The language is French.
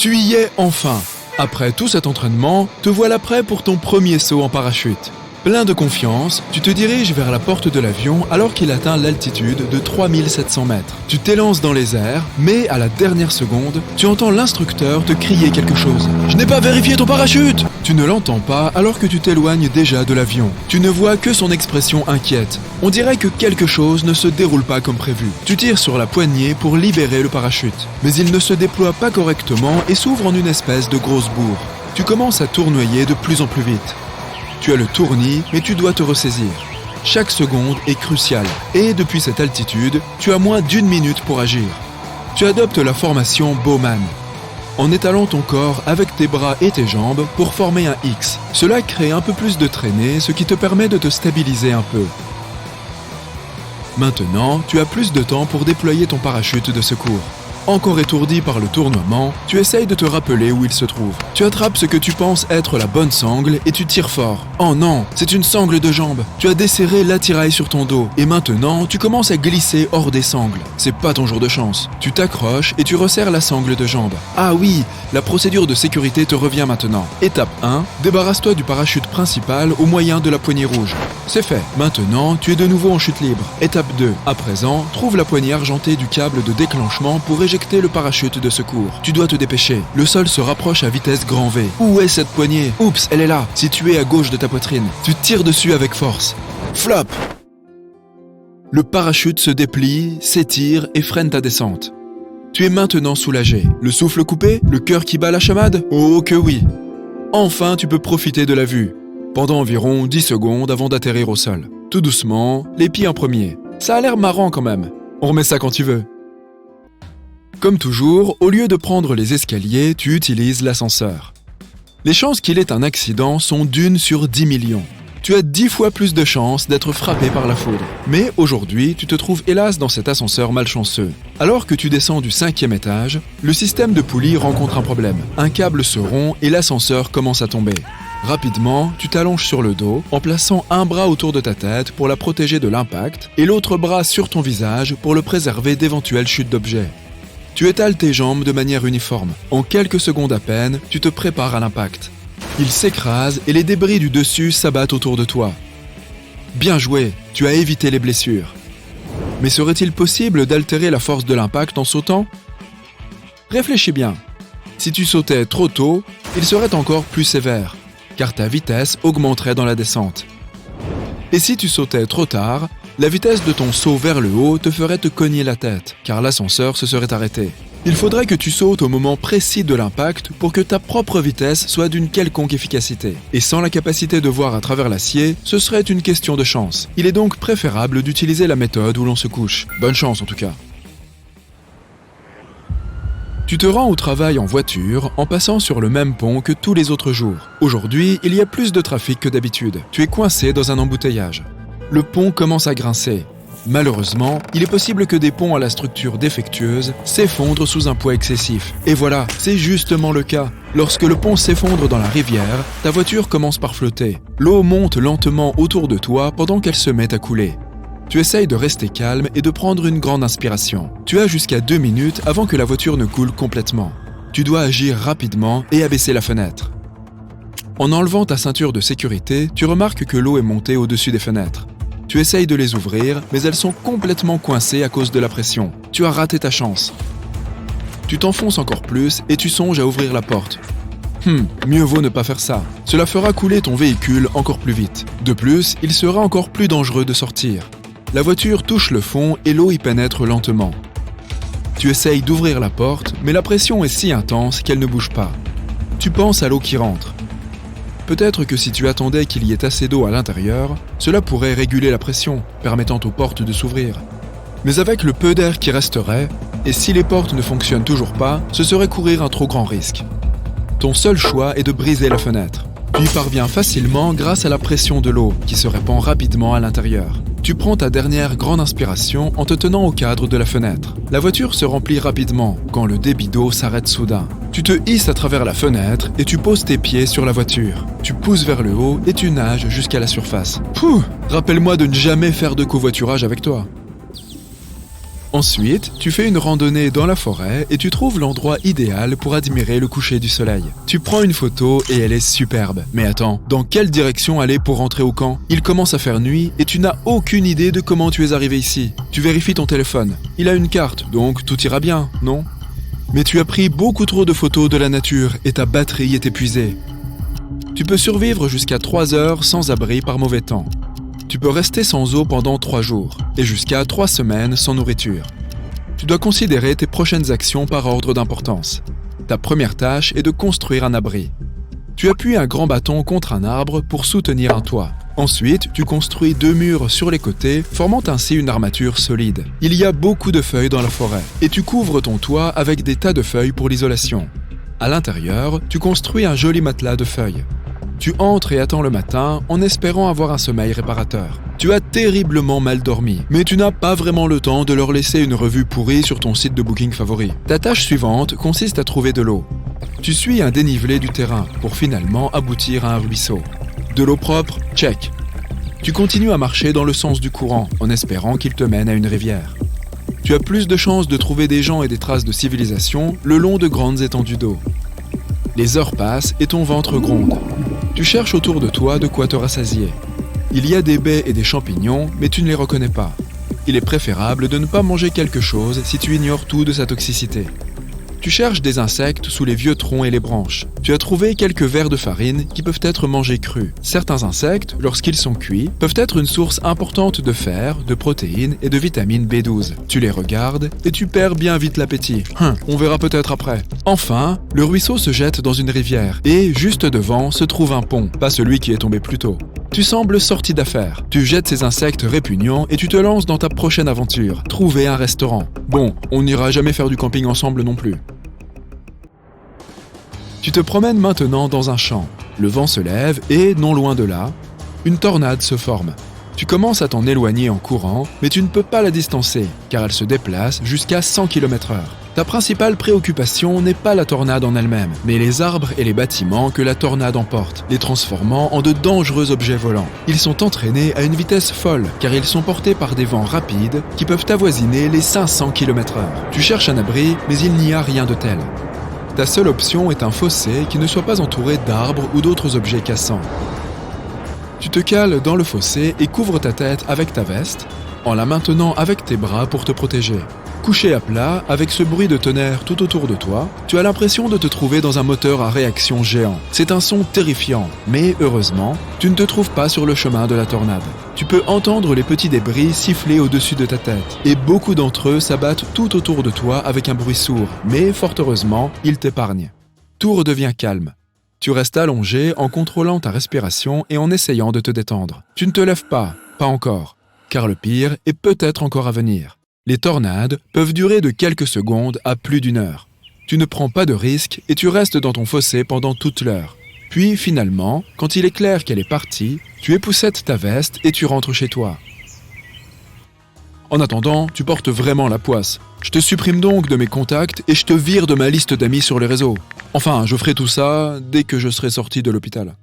Tu y es enfin. Après tout cet entraînement, te voilà prêt pour ton premier saut en parachute. Plein de confiance, tu te diriges vers la porte de l'avion alors qu'il atteint l'altitude de 3700 mètres. Tu t'élances dans les airs, mais à la dernière seconde, tu entends l'instructeur te crier quelque chose. « Je n'ai pas vérifié ton parachute !» Tu ne l'entends pas alors que tu t'éloignes déjà de l'avion. Tu ne vois que son expression inquiète. On dirait que quelque chose ne se déroule pas comme prévu. Tu tires sur la poignée pour libérer le parachute. Mais il ne se déploie pas correctement et s'ouvre en une espèce de grosse bourre. Tu commences à tournoyer de plus en plus vite. Tu as le tournis, mais tu dois te ressaisir. Chaque seconde est cruciale. Et depuis cette altitude, tu as moins d'1 minute pour agir. Tu adoptes la formation Bowman, en étalant ton corps avec tes bras et tes jambes pour former un X. Cela crée un peu plus de traînée, ce qui te permet de te stabiliser un peu. Maintenant, tu as plus de temps pour déployer ton parachute de secours. Encore étourdi par le tournoiement, tu essayes de te rappeler où il se trouve. Tu attrapes ce que tu penses être la bonne sangle et tu tires fort. Oh non, c'est une sangle de jambe. Tu as desserré l'attirail sur ton dos et maintenant tu commences à glisser hors des sangles. C'est pas ton jour de chance. Tu t'accroches et tu resserres la sangle de jambe. Ah oui, la procédure de sécurité te revient maintenant. Étape 1, débarrasse-toi du parachute principal au moyen de la poignée rouge. C'est fait. Maintenant, tu es de nouveau en chute libre. Étape 2, à présent, trouve la poignée argentée du câble de déclenchement pour éjecter le parachute de secours. Tu dois te dépêcher. Le sol se rapproche à vitesse grand V. Où est cette poignée? Oups, elle est là, située à gauche de ta poitrine. Tu tires dessus avec force. Flop! Le parachute se déplie, s'étire et freine ta descente. Tu es maintenant soulagé. Le souffle coupé? Le cœur qui bat la chamade? Oh que oui! Enfin, tu peux profiter de la vue. Pendant environ 10 secondes avant d'atterrir au sol. Tout doucement, les pieds en premier. Ça a l'air marrant quand même. On remet ça quand tu veux. Comme toujours, au lieu de prendre les escaliers, tu utilises l'ascenseur. Les chances qu'il ait un accident sont d'1 sur 10 millions. Tu as 10 fois plus de chances d'être frappé par la foudre. Mais aujourd'hui, tu te trouves hélas dans cet ascenseur malchanceux. Alors que tu descends du 5e étage, le système de poulie rencontre un problème. Un câble se rompt et l'ascenseur commence à tomber. Rapidement, tu t'allonges sur le dos en plaçant un bras autour de ta tête pour la protéger de l'impact et l'autre bras sur ton visage pour le préserver d'éventuelles chutes d'objets. Tu étales tes jambes de manière uniforme. En quelques secondes à peine, tu te prépares à l'impact. Il s'écrase et les débris du dessus s'abattent autour de toi. Bien joué, tu as évité les blessures. Mais serait-il possible d'altérer la force de l'impact en sautant? Réfléchis bien. Si tu sautais trop tôt, il serait encore plus sévère, car ta vitesse augmenterait dans la descente. Et si tu sautais trop tard, la vitesse de ton saut vers le haut te ferait te cogner la tête, car l'ascenseur se serait arrêté. Il faudrait que tu sautes au moment précis de l'impact pour que ta propre vitesse soit d'une quelconque efficacité. Et sans la capacité de voir à travers l'acier, ce serait une question de chance. Il est donc préférable d'utiliser la méthode où l'on se couche. Bonne chance en tout cas. Tu te rends au travail en voiture en passant sur le même pont que tous les autres jours. Aujourd'hui, il y a plus de trafic que d'habitude. Tu es coincé dans un embouteillage. Le pont commence à grincer. Malheureusement, il est possible que des ponts à la structure défectueuse s'effondrent sous un poids excessif. Et voilà, c'est justement le cas. Lorsque le pont s'effondre dans la rivière, ta voiture commence par flotter. L'eau monte lentement autour de toi pendant qu'elle se met à couler. Tu essayes de rester calme et de prendre une grande inspiration. Tu as jusqu'à 2 minutes avant que la voiture ne coule complètement. Tu dois agir rapidement et abaisser la fenêtre. En enlevant ta ceinture de sécurité, tu remarques que l'eau est montée au-dessus des fenêtres. Tu essayes de les ouvrir, mais elles sont complètement coincées à cause de la pression. Tu as raté ta chance. Tu t'enfonces encore plus et tu songes à ouvrir la porte. Mieux vaut ne pas faire ça. Cela fera couler ton véhicule encore plus vite. De plus, il sera encore plus dangereux de sortir. La voiture touche le fond et l'eau y pénètre lentement. Tu essayes d'ouvrir la porte, mais la pression est si intense qu'elle ne bouge pas. Tu penses à l'eau qui rentre. Peut-être que si tu attendais qu'il y ait assez d'eau à l'intérieur, cela pourrait réguler la pression, permettant aux portes de s'ouvrir. Mais avec le peu d'air qui resterait, et si les portes ne fonctionnent toujours pas, ce serait courir un trop grand risque. Ton seul choix est de briser la fenêtre. Tu y parviens facilement grâce à la pression de l'eau qui se répand rapidement à l'intérieur. Tu prends ta dernière grande inspiration en te tenant au cadre de la fenêtre. La voiture se remplit rapidement quand le débit d'eau s'arrête soudain. Tu te hisses à travers la fenêtre et tu poses tes pieds sur la voiture. Tu pousses vers le haut et tu nages jusqu'à la surface. Rappelle-moi de ne jamais faire de covoiturage avec toi. Ensuite, tu fais une randonnée dans la forêt et tu trouves l'endroit idéal pour admirer le coucher du soleil. Tu prends une photo et elle est superbe. Mais attends, dans quelle direction aller pour rentrer au camp? Il commence à faire nuit et tu n'as aucune idée de comment tu es arrivé ici. Tu vérifies ton téléphone. Il a une carte, donc tout ira bien, non? Mais tu as pris beaucoup trop de photos de la nature et ta batterie est épuisée. Tu peux survivre jusqu'à 3 heures sans abri par mauvais temps. Tu peux rester sans eau pendant 3 jours et jusqu'à 3 semaines sans nourriture. Tu dois considérer tes prochaines actions par ordre d'importance. Ta première tâche est de construire un abri. Tu appuies un grand bâton contre un arbre pour soutenir un toit. Ensuite, tu construis 2 murs sur les côtés, formant ainsi une armature solide. Il y a beaucoup de feuilles dans la forêt et tu couvres ton toit avec des tas de feuilles pour l'isolation. À l'intérieur, tu construis un joli matelas de feuilles. Tu entres et attends le matin en espérant avoir un sommeil réparateur. Tu as terriblement mal dormi, mais tu n'as pas vraiment le temps de leur laisser une revue pourrie sur ton site de booking favori. Ta tâche suivante consiste à trouver de l'eau. Tu suis un dénivelé du terrain pour finalement aboutir à un ruisseau. De l'eau propre, check. Tu continues à marcher dans le sens du courant en espérant qu'il te mène à une rivière. Tu as plus de chances de trouver des gens et des traces de civilisation le long de grandes étendues d'eau. Les heures passent et ton ventre gronde. Tu cherches autour de toi de quoi te rassasier. Il y a des baies et des champignons, mais tu ne les reconnais pas. Il est préférable de ne pas manger quelque chose si tu ignores tout de sa toxicité. Tu cherches des insectes sous les vieux troncs et les branches. Tu as trouvé quelques verres de farine qui peuvent être mangés crus. Certains insectes, lorsqu'ils sont cuits, peuvent être une source importante de fer, de protéines et de vitamine B12. Tu les regardes et tu perds bien vite l'appétit. On verra peut-être après. Enfin, le ruisseau se jette dans une rivière et, juste devant, se trouve un pont, pas celui qui est tombé plus tôt. Tu sembles sorti d'affaires. Tu jettes ces insectes répugnants et tu te lances dans ta prochaine aventure, trouver un restaurant. Bon, on n'ira jamais faire du camping ensemble non plus. Tu te promènes maintenant dans un champ. Le vent se lève et, non loin de là, une tornade se forme. Tu commences à t'en éloigner en courant, mais tu ne peux pas la distancer, car elle se déplace jusqu'à 100 km/h. Ta principale préoccupation n'est pas la tornade en elle-même, mais les arbres et les bâtiments que la tornade emporte, les transformant en de dangereux objets volants. Ils sont entraînés à une vitesse folle, car ils sont portés par des vents rapides qui peuvent avoisiner les 500 km/h. Tu cherches un abri, mais il n'y a rien de tel. Ta seule option est un fossé qui ne soit pas entouré d'arbres ou d'autres objets cassants. Tu te cales dans le fossé et couvres ta tête avec ta veste, en la maintenant avec tes bras pour te protéger. Couché à plat, avec ce bruit de tonnerre tout autour de toi, tu as l'impression de te trouver dans un moteur à réaction géant. C'est un son terrifiant, mais heureusement, tu ne te trouves pas sur le chemin de la tornade. Tu peux entendre les petits débris siffler au-dessus de ta tête, et beaucoup d'entre eux s'abattent tout autour de toi avec un bruit sourd, mais fort heureusement, ils t'épargnent. Tout redevient calme. Tu restes allongé en contrôlant ta respiration et en essayant de te détendre. Tu ne te lèves pas encore, car le pire est peut-être encore à venir. Les tornades peuvent durer de quelques secondes à plus d'1 heure. Tu ne prends pas de risques et tu restes dans ton fossé pendant toute l'heure. Puis finalement, quand il est clair qu'elle est partie, tu époussettes ta veste et tu rentres chez toi. En attendant, tu portes vraiment la poisse. Je te supprime donc de mes contacts et je te vire de ma liste d'amis sur les réseaux. Enfin, je ferai tout ça dès que je serai sorti de l'hôpital.